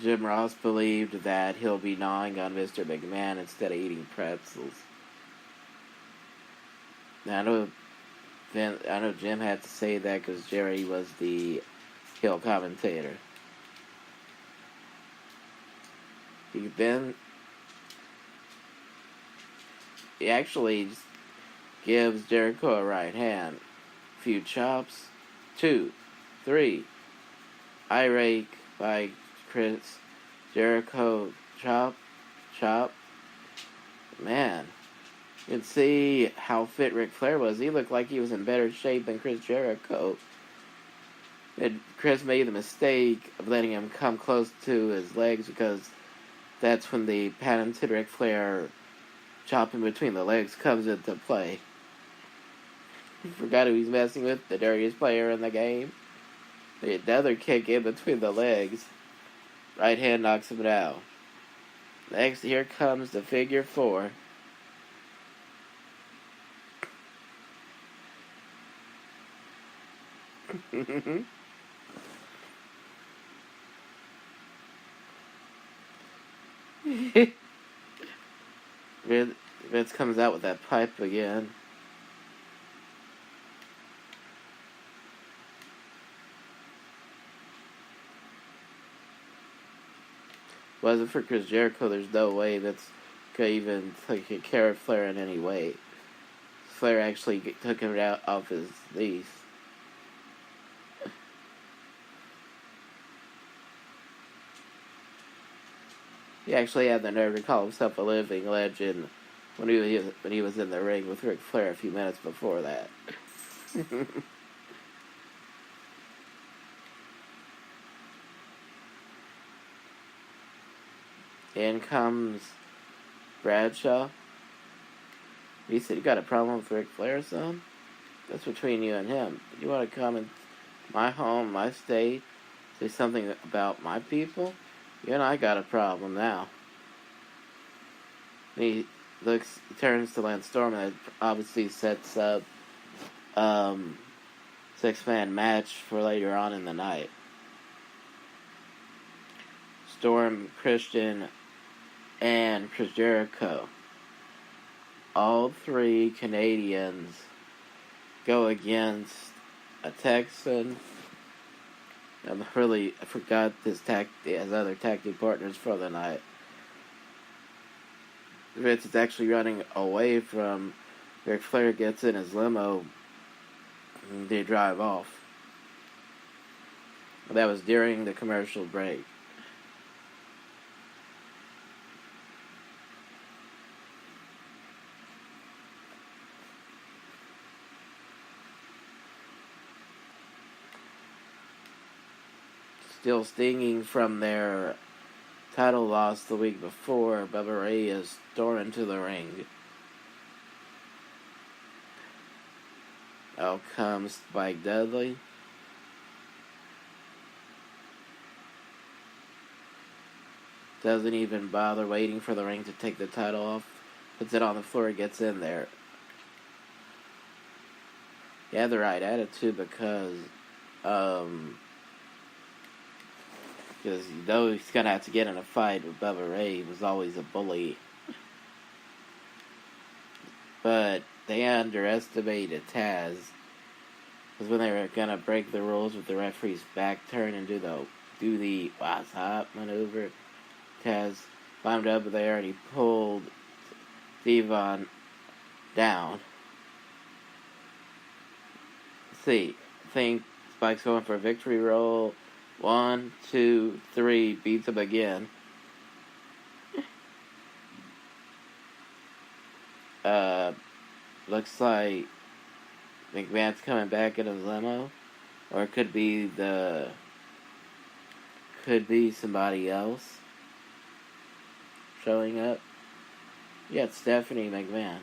Jim Ross believed that he'll be gnawing on Mr. McMahon instead of eating pretzels. Now, I know Jim had to say that because Jerry was the heel commentator. He actually gives Jericho a right hand. Few chops. 2, 3. Eye rake by Chris Jericho. Chop. Man, you can see how fit Ric Flair was. He looked like he was in better shape than Chris Jericho. And Chris made the mistake of letting him come close to his legs because that's when the patented Ric Flair chopping between the legs comes into play. He forgot who he's messing with, the dirtiest player in the game. The other kick in between the legs. Right hand knocks him down. Next, here comes the figure 4. Vince comes out with that pipe again. Wasn't for Chris Jericho, there's no way Vince could even take care of Flair in any way. Flair actually took him out off his knees. He actually had the nerve to call himself a living legend when he was in the ring with Ric Flair a few minutes before that. In comes Bradshaw. He said, "You got a problem with Ric Flair, son? That's between you and him. You want to come in my home, my state, say something about my people? You and I got a problem now." He turns to Lance Storm, and it obviously sets up 6-man match for later on in the night. Storm, Christian, and Chris Jericho. All 3 Canadians go against a Texan. I forgot his other tag team partners for the night. Vince is actually running away from Ric Flair, gets in his limo, and they drive off. That was during the commercial break. Still stinging from their title loss the week before, Bubba Ray is storming into the ring. Out comes Spike Dudley. Doesn't even bother waiting for the ring to take the title off. Puts it on the floor, gets in there. He had the right attitude because though he's going to have to get in a fight with Bubba Ray, he was always a bully. But they underestimated Taz. Because when they were going to break the rules with the referee's back turn and do the what's up maneuver, Taz climbed up there and he pulled Devon down. Let's see. I think Spike's going for a victory roll. 1, 2, 3, beats him again. Looks like McMahon's coming back in his limo. Or it could be somebody else showing up. Yeah, it's Stephanie McMahon.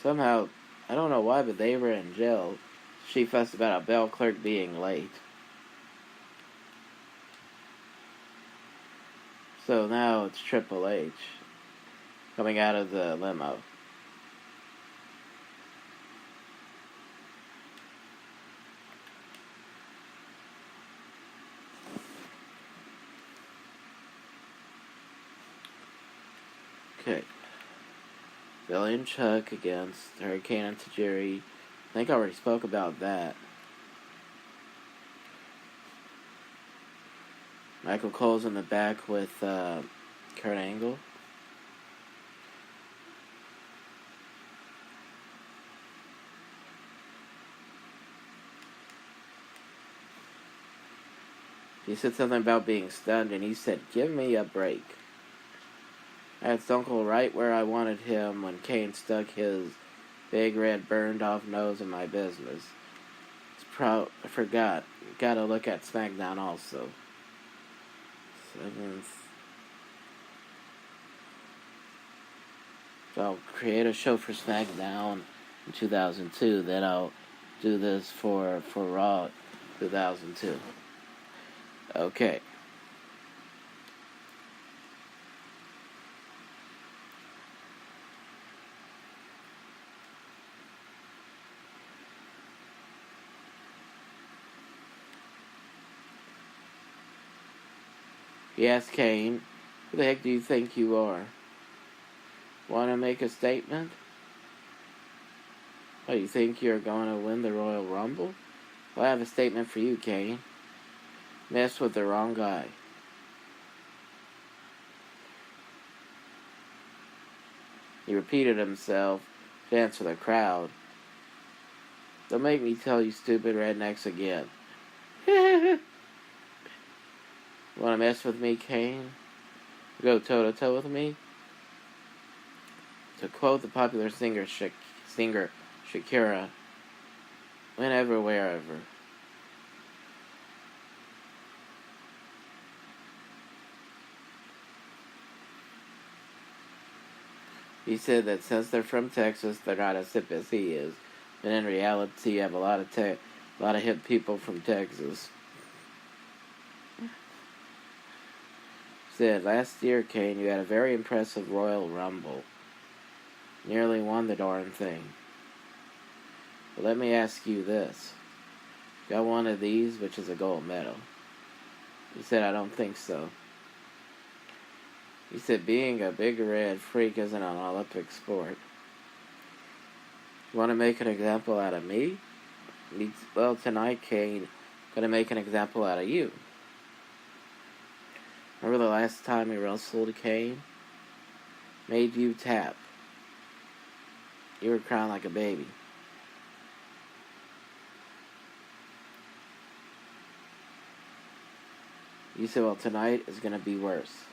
Somehow, I don't know why, but they were in jail. She fussed about a bell clerk being late. So now it's Triple H coming out of the limo. Okay. Billy and Chuck against Hurricane and Tajiri. I think I already spoke about that. Michael Cole's in the back with Kurt Angle. He said something about being stunned, and he said, "Give me a break." I had Stone Cold right where I wanted him when Kane stuck his big red burned off nose in my business. I forgot. Gotta look at SmackDown also. 7th. So I'll create a show for SmackDown in 2002. Then I'll do this for Raw 2002. Okay. He asked Kane, "Who the heck do you think you are? Want to make a statement? Oh, you think you're going to win the Royal Rumble? Well, I have a statement for you, Kane. Mess with the wrong guy." He repeated himself to answer the crowd. "Don't make me tell you stupid rednecks again." Want to mess with me, Kane? Go toe-to-toe with me? To quote the popular singer Shakira, "Whenever, wherever." He said that since they're from Texas, they're not as hip as he is. But in reality, you have a lot of hip people from Texas. Said, "Last year, Kane, you had a very impressive Royal Rumble. Nearly won the darn thing. But let me ask you this. Got one of these, which is a gold medal?" He said, "I don't think so." He said, "Being a big red freak isn't an Olympic sport. You want to make an example out of me? Well, tonight, Kane, going to make an example out of you. Remember the last time he wrestled Kane? Made you tap. You were crying like a baby." You said, "Well, tonight is going to be worse.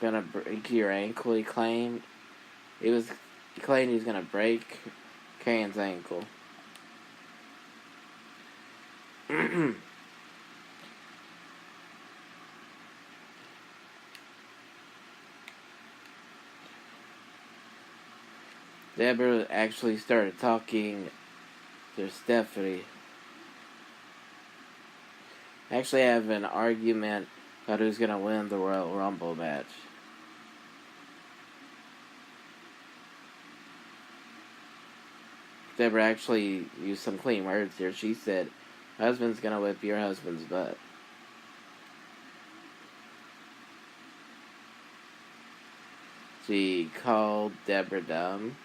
Gonna break your ankle," he claimed. He claimed he was gonna break Kane's ankle. Deborah actually started talking to Stephanie. Actually have an argument about who's gonna win the Royal Rumble match. Deborah actually used some clean words here. She said, "Husband's gonna whip your husband's butt." She called Deborah dumb.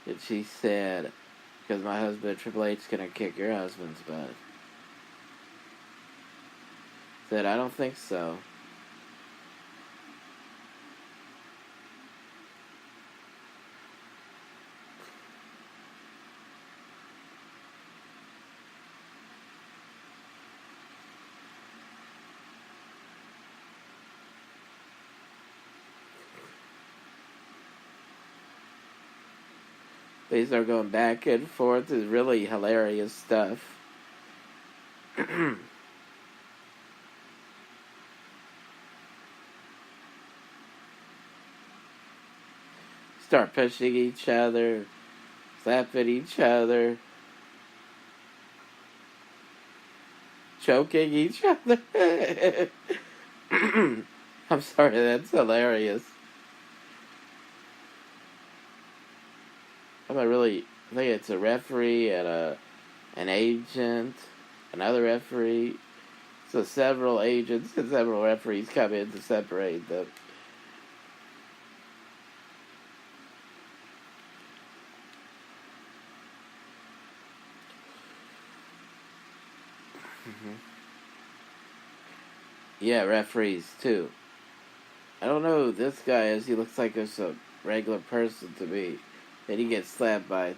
And she said, "Because my husband, Triple H, is gonna kick your husband's butt." Said, "I don't think so." They start going back and forth. It's really hilarious stuff. Start pushing each other, slapping each other, choking each other. I'm sorry, that's hilarious. I think it's a referee and an agent, another referee. So several agents and several referees come in to separate them. Yeah, referees too. I don't know who this guy is. He looks like just a regular person to me. Then he gets slapped by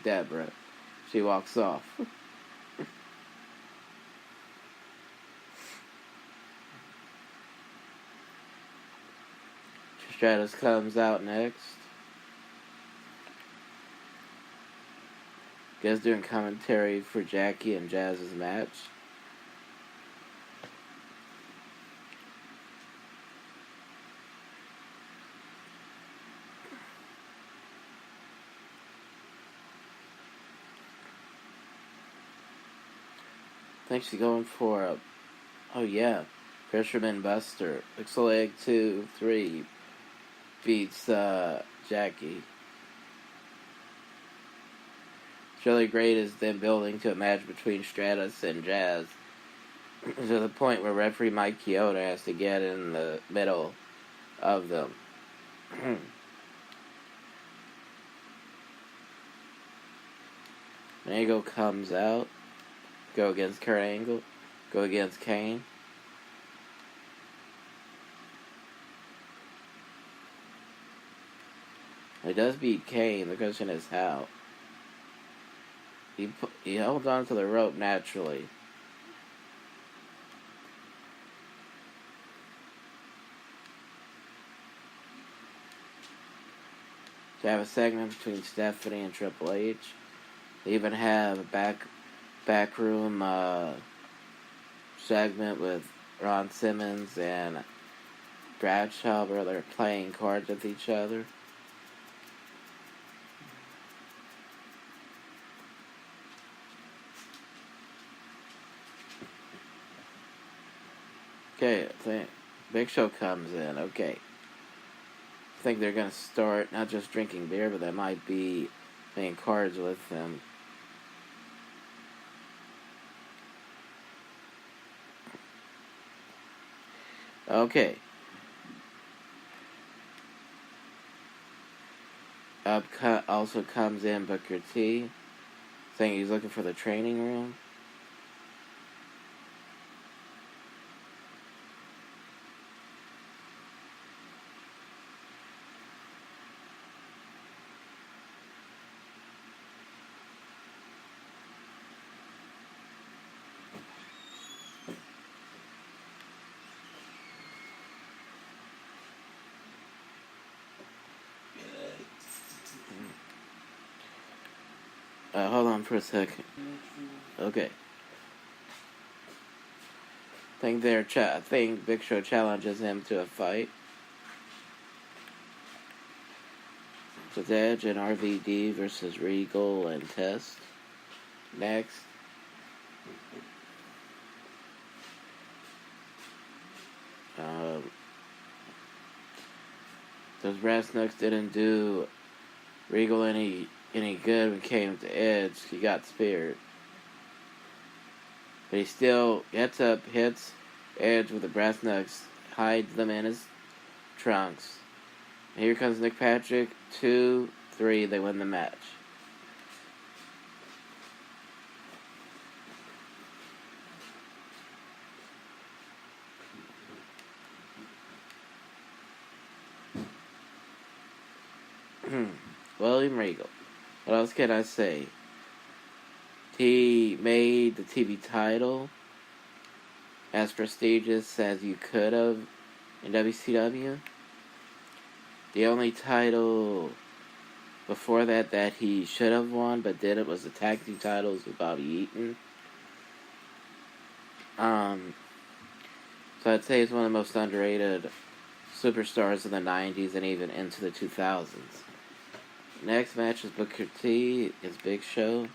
Deborah. She walks off. Stratus comes out next. Guys doing commentary for Jackie and Jazz's match. I think she's going for a... Oh yeah. Fisherman Buster. Pixel Egg 2-3 beats Jackie. It's really great is them building to a match between Stratus and Jazz. To the point where referee Mike Chioda has to get in the middle of them. Angle comes out. Go against Kurt Angle. Go against Kane. He does beat Kane. The question is how. He holds on to the rope naturally. To have a segment between Stephanie and Triple H. They even have a backroom segment with Ron Simmons and Bradshaw where they're playing cards with each other. Okay, I think Big Show comes in. Okay. I think they're going to start not just drinking beer, but they might be playing cards with them. Okay. Up also comes in Booker T, saying he's looking for the training room. Hold on for a second. Okay. I think Big Show challenges him to a fight. So it's Edge and RVD versus Regal and Test. Next. Those Brass Knucks didn't do Regal any good when it came to Edge. He got speared. But he still gets up, hits Edge with the Brass Knucks, hides them in his trunks. And here comes Nick Patrick. 2-3, they win the match. William Regal. What else can I say? He made the TV title as prestigious as you could have in WCW. The only title before that he should have won but didn't was the tag team titles with Bobby Eaton. So I'd say he's one of the most underrated superstars in the 90s and even into the 2000s. Next match is Booker T against Big Show.